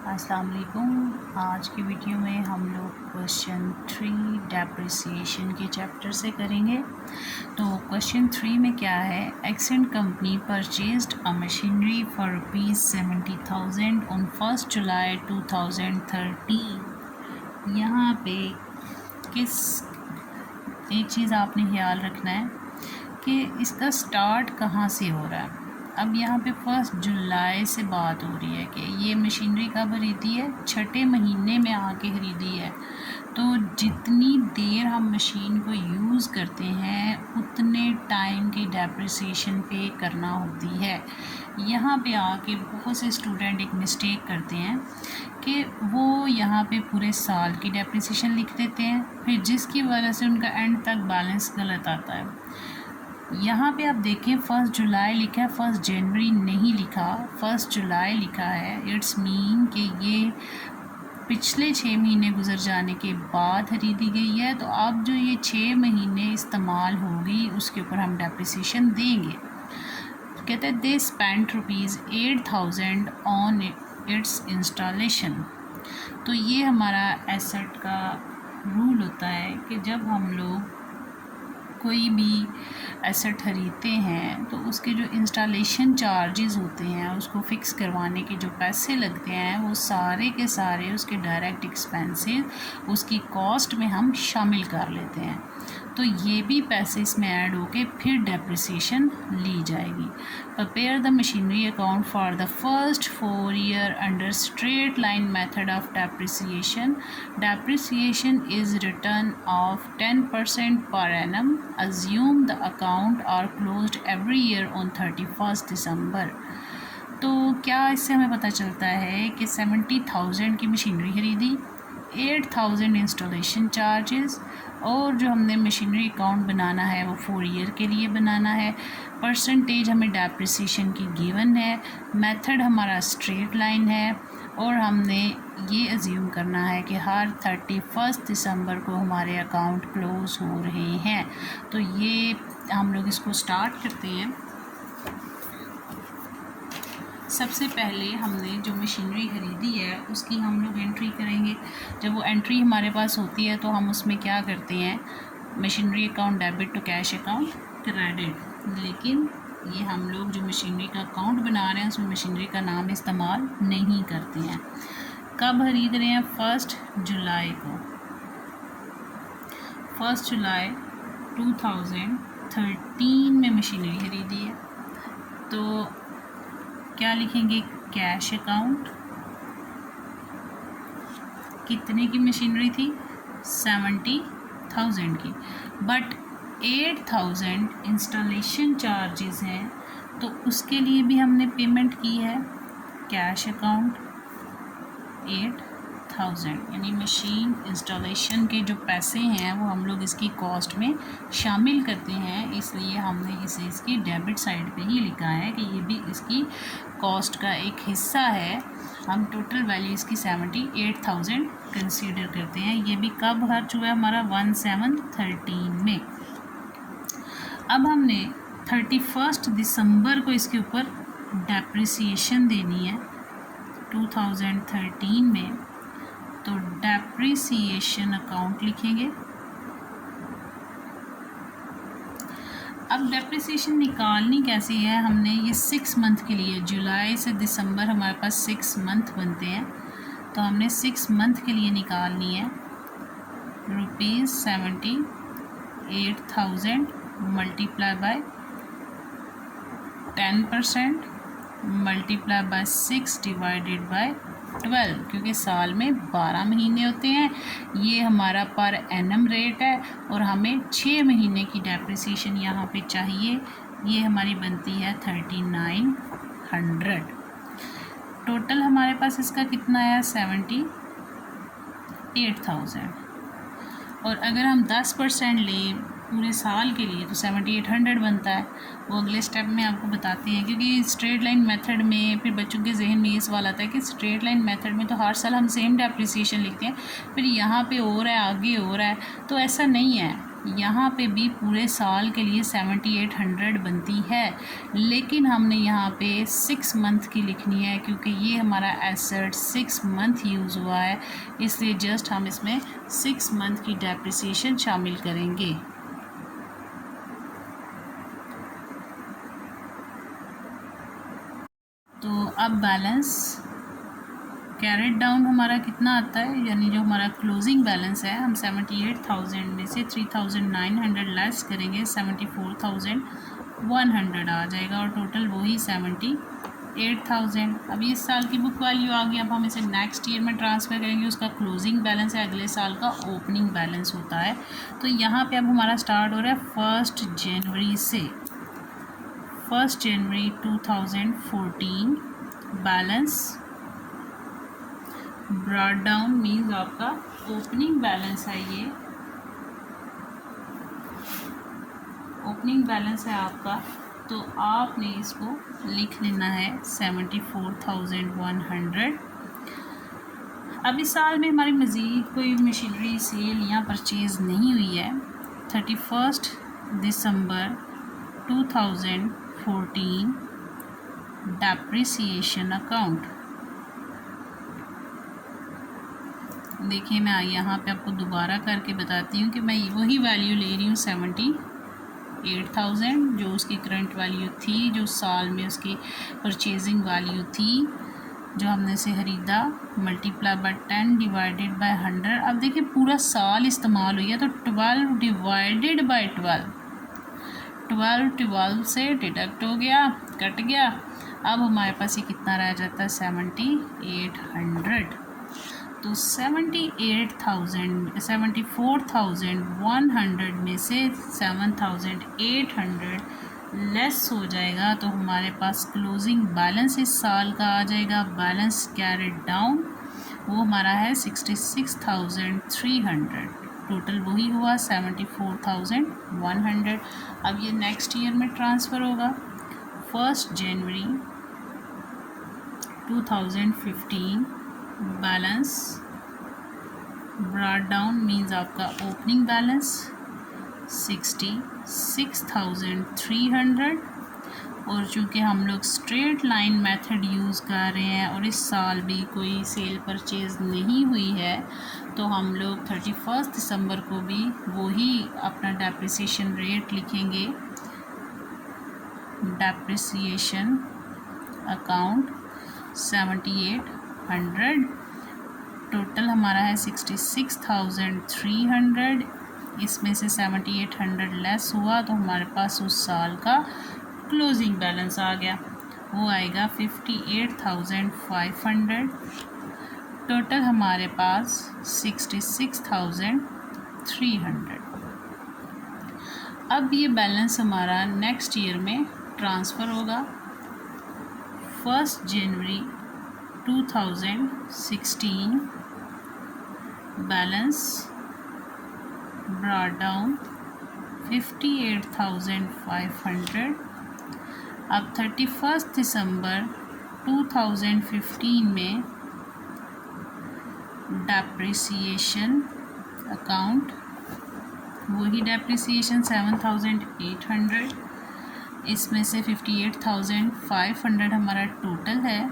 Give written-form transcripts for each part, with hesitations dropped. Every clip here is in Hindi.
अस्सलाम वालेकुम। आज की वीडियो में हम लोग क्वेश्चन 3 डेप्रिसिएशन के चैप्टर से करेंगे। तो क्वेश्चन 3 में क्या है, accent company purchased a machinery for ₹70,000 on 1 जुलाई 2013। यहाँ पे किस एक चीज़ आपने ख्याल रखना है कि इसका स्टार्ट कहाँ से हो रहा है। अब यहाँ पे 1 जुलाई से बात हो रही है कि ये मशीनरी कब खरीदी है, छठे महीने में आके खरीदी है। तो जितनी देर हम मशीन को यूज़ करते हैं उतने टाइम की डेप्रिसिएशन पे करना होती है। यहाँ पे आके बहुत से स्टूडेंट एक मिस्टेक करते हैं कि वो यहाँ पे पूरे साल की डेप्रिसिएशन लिख देते हैं, फिर जिसकी वजह से उनका एंड तक बैलेंस गलत आता है। यहाँ पे आप देखें 1 जुलाई लिखा है, 1 जनवरी नहीं लिखा, 1 जुलाई लिखा है। इट्स मीन कि ये पिछले 6 महीने गुजर जाने के बाद खरीदी गई है। तो अब जो ये 6 महीने इस्तेमाल होगी उसके ऊपर हम डेप्रिसिएशन देंगे। तो कहते हैं they spend ₹8,000 on it's installation. तो ये हमारा एसेट का रूल होता है कि जब हम लोग कोई भी एसेट खरीदते हैं तो उसके जो इंस्टॉलेशन चार्जेस होते हैं, उसको फ़िक्स करवाने के जो पैसे लगते हैं, वो सारे के सारे उसके डायरेक्ट एक्सपेंसेस उसकी कॉस्ट में हम शामिल कर लेते हैं। तो ये भी पैसे इसमें ऐड होके फिर डेप्रिसिएशन ली जाएगी। Prepare the machinery account for the first 4 year under straight line method of depreciation. Depreciation is return of 10% per annum. Assume the account are closed every year on 31st December। तो क्या इससे हमें पता चलता है कि 70,000 की मशीनरी खरीदी, 8,000 इंस्टॉलेशन चार्जेस, और जो हमने मशीनरी अकाउंट बनाना है वो 4 ईयर के लिए बनाना है। परसेंटेज हमें डेप्रिसिएशन की गिवन है, मेथड हमारा स्ट्रेट लाइन है, और हमने ये अज्यूम करना है कि हर 31 दिसंबर को हमारे अकाउंट क्लोज़ हो रहे हैं। तो ये हम लोग इसको स्टार्ट करते हैं। सबसे पहले हमने जो मशीनरी खरीदी है उसकी हम लोग एंट्री करेंगे। जब वो एंट्री हमारे पास होती है तो हम उसमें क्या करते हैं, machinery account debit to cash account credit. लेकिन ये हम लोग जो मशीनरी का अकाउंट बना रहे हैं उसमें मशीनरी का नाम इस्तेमाल नहीं करते हैं। कब खरीद रहे हैं, 1 जुलाई को। 1 जुलाई 2013 में मशीनरी खरीदी है। तो क्या लिखेंगे, कैश अकाउंट। कितने की मशीनरी थी, 70,000 की, बट 8,000 इंस्टॉलेशन चार्जेस हैं तो उसके लिए भी हमने पेमेंट की है। कैश अकाउंट 8,000, यानी मशीन इंस्टॉलेशन के जो पैसे हैं वो हम लोग इसकी कॉस्ट में शामिल करते हैं, इसलिए हमने इसे इसकी डेबिट साइड पे ही लिखा है कि ये भी इसकी कॉस्ट का एक हिस्सा है। हम टोटल वैल्यू इसकी 78,000 कंसीडर करते हैं। ये भी कब खर्च हुआ है हमारा, 1/7/13 में। अब हमने 31 दिसंबर को इसके ऊपर डेप्रिसिएशन देनी है 2013 में। तो डेप्रिसिएशन अकाउंट लिखेंगे। अब डेप्रिसिएशन निकालनी कैसी है, हमने ये 6 मंथ के लिए, जुलाई से दिसंबर हमारे पास 6 मंथ बनते हैं, तो हमने 6 मंथ के लिए निकालनी है। ₹78,000 multiply by 10% multiply by 6 divided by 12, क्योंकि साल में 12 महीने होते हैं। ये हमारा पर एनम रेट है और हमें 6 महीने की डेप्रिसिएशन यहाँ पे चाहिए। ये हमारी बनती है 3900। टोटल हमारे पास इसका कितना आया, 78,000। और अगर हम 10% लें पूरे साल के लिए तो 7800 बनता है। वो अगले स्टेप में आपको बताते हैं, क्योंकि स्ट्रेट लाइन मेथड में फिर बच्चों के जहन में ये सवाल आता है कि स्ट्रेट लाइन मेथड में तो हर साल हम सेम डेप्रिसिएशन लिखते हैं, फिर यहाँ पे हो रहा है, आगे हो रहा है, तो ऐसा नहीं है। यहाँ पे भी पूरे साल के लिए 7800 बनती है, लेकिन हमने यहाँ पे 6 मंथ की लिखनी है क्योंकि ये हमारा एसेट 6 मंथ यूज़ हुआ है, इसलिए जस्ट हम इसमें 6 मंथ की डेप्रिसिएशन शामिल करेंगे। तो अब बैलेंस कैरेट डाउन हमारा कितना आता है, यानी जो हमारा क्लोजिंग बैलेंस है, हम 78,000 में से 3,900 लेस करेंगे, 74,100 आ जाएगा और टोटल वही 78,000। अब ये इस साल की बुक वैल्यू आ गई। अब हम इसे नेक्स्ट ईयर में ट्रांसफ़र करेंगे, उसका क्लोजिंग बैलेंस है, अगले साल का ओपनिंग बैलेंस होता है। तो यहाँ पे अब हमारा स्टार्ट हो रहा है 1 जनवरी से। 1 जनवरी 2014 बैलेंस ब्रॉट डाउन मीन्स आपका ओपनिंग बैलेंस है, ये ओपनिंग बैलेंस है आपका। तो आपने इसको लिख लेना है 74,100। अब इस साल में हमारी मज़ीद कोई मशीनरी सेल या परचेज़ नहीं हुई है। 31 दिसंबर 2014 डेप्रिसिएशन अकाउंट। देखिए मैं यहाँ पे आपको दोबारा करके बताती हूँ कि मैं वही वैल्यू ले रही हूँ 78,000 जो उसकी करंट वैल्यू थी, जो साल में उसकी परचेजिंग वैल्यू थी, जो हमने से ख़रीदा, मल्टीप्लाई बाय 10 डिवाइडेड बाय 100। अब देखिए पूरा साल इस्तेमाल हुई है तो 12 डिवाइडेड बाय 12 से डिडक्ट हो गया, कट गया। अब हमारे पास ये कितना रह जाता है 78,100। तो 74,100 में से 7,800 लेस हो जाएगा, तो हमारे पास क्लोजिंग बैलेंस इस साल का आ जाएगा। बैलेंस कैरेट डाउन वो हमारा है 66,300। टोटल वही हुआ 74,100। अब ये नेक्स्ट ईयर में ट्रांसफ़र होगा। 1 जनवरी 2015 बैलेंस ब्रॉट डाउन मीन्स आपका ओपनिंग बैलेंस 66,300। और चूँकि हम लोग स्ट्रेट लाइन मेथड यूज़ कर रहे हैं और इस साल भी कोई सेल परचेज़ नहीं हुई है, तो हम लोग 31 दिसंबर को भी वही अपना डेप्रिसिएशन रेट लिखेंगे। Depreciation account 7800। टोटल हमारा है 66,300। इसमें से 7800 लेस हुआ तो हमारे पास उस साल का क्लोजिंग बैलेंस आ गया, वो आएगा 58,500। टोटल हमारे पास 66,300। अब ये बैलेंस हमारा नेक्स्ट ईयर में ट्रांसफ़र होगा। 1 जनवरी 2016 बैलेंस ब्रॉट डाउन 58,500। अब 31 दिसंबर 2015 में डेप्रिसिएशन अकाउंट वही डेप्रिसिएशन 7,800। इसमें से 58,500 हमारा टोटल है,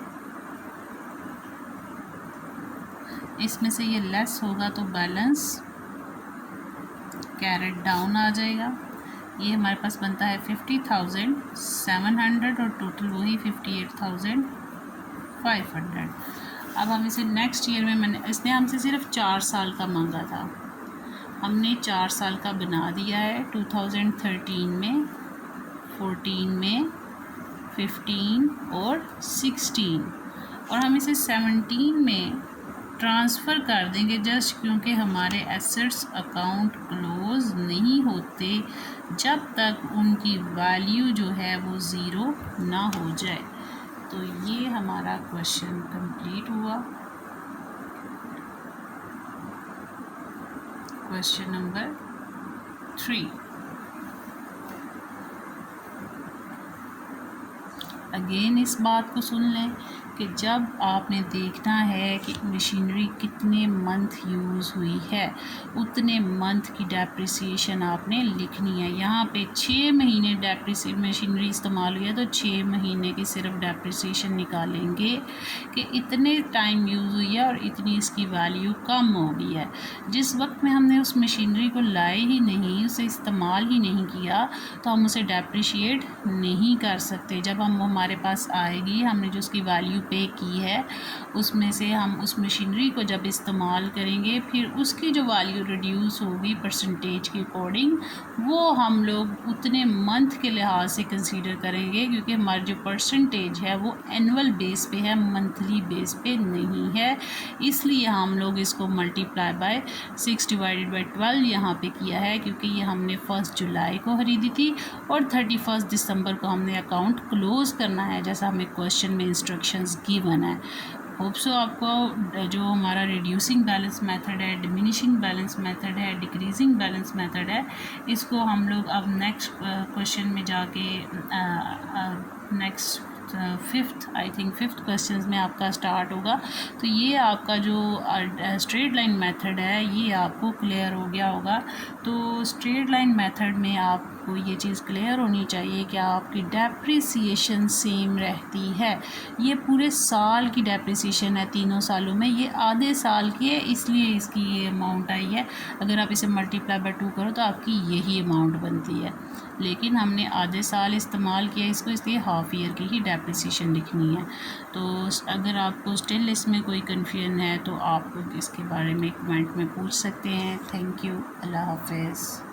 इसमें से ये लेस होगा तो बैलेंस कैरेट डाउन आ जाएगा। ये हमारे पास बनता है 50,700 और टोटल वही 58,500। अब हम इसे नेक्स्ट ईयर में इसने हमसे सिर्फ 4 साल का मांगा था, हमने 4 साल का बना दिया है। 2013 में, 14 में, 15 और 16, और हम इसे 17 में ट्रांसफ़र कर देंगे जस्ट क्योंकि हमारे एसेट्स अकाउंट क्लोज़ नहीं होते जब तक उनकी वैल्यू जो है वो ज़ीरो ना हो जाए। तो ये हमारा क्वेश्चन कंप्लीट हुआ। Question number 3। अगेन इस बात को सुन लें कि कि जब आपने देखना है कि मशीनरी कितने मंथ यूज़ हुई है उतने मंथ की डेप्रिसिएशन आपने लिखनी है। यहाँ पे 6 महीने मशीनरी इस्तेमाल हुई है तो 6 महीने की सिर्फ डेप्रिसिएशन निकालेंगे कि इतने टाइम यूज़ हुई है और इतनी इसकी वैल्यू कम हो गई है। जिस वक्त में हमने उस मशीनरी को लाए ही नहीं, उसे इस्तेमाल ही नहीं किया, तो हम उसे डेप्रिशिएट नहीं कर सकते। जब हम हमारे पास आएगी, हमने जो उसकी वैल्यू पे की है उसमें से हम उस मशीनरी को जब इस्तेमाल करेंगे, फिर उसकी जो वैल्यू रिड्यूस होगी परसेंटेज के अकॉर्डिंग, वो हम लोग उतने मंथ के लिहाज से कंसीडर करेंगे, क्योंकि हमारी जो परसेंटेज है वो एनुअल बेस पे है, मंथली बेस पे नहीं है। इसलिए हम लोग इसको मल्टीप्लाई बाय 6 डिवाइडेड बाय 12 यहाँ पे किया है, क्योंकि ये हमने 1 जुलाई को खरीदी थी और 31 दिसंबर को हमने अकाउंट क्लोज़ करना है, जैसा हमें क्वेश्चन में इंस्ट्रक्शंस गिवन है। होप सो आपको जो हमारा रिड्यूसिंग बैलेंस मेथड है, डिमिनिशिंग बैलेंस मेथड है, डिक्रीजिंग बैलेंस मेथड है, इसको हम लोग अब नेक्स्ट क्वेश्चन में जाके नेक्स्ट फिफ्थ क्वेश्चन में आपका स्टार्ट होगा। तो ये आपका जो स्ट्रेट लाइन मेथड है ये आपको क्लियर हो गया होगा। तो स्ट्रेट लाइन मेथड में आपको ये चीज़ क्लियर होनी चाहिए कि आपकी डेप्रिसिएशन सेम रहती है। ये पूरे साल की डेप्रिसिएशन है, तीनों सालों में, ये आधे साल की है, इसलिए इसकी ये अमाउंट आई है। अगर आप इसे मल्टीप्लाई बाय 2 करो तो आपकी यही अमाउंट बनती है, लेकिन हमने आधे साल इस्तेमाल किया इसको, इसलिए हाफ ईयर की ही डेप्रिसिएशन लिखनी है। तो अगर आपको स्टिल इसमें कोई कन्फ्यूजन है तो आप इसके बारे में कमेंट में पूछ सकते हैं। Thank you. अल्लाह हाफ़िज़।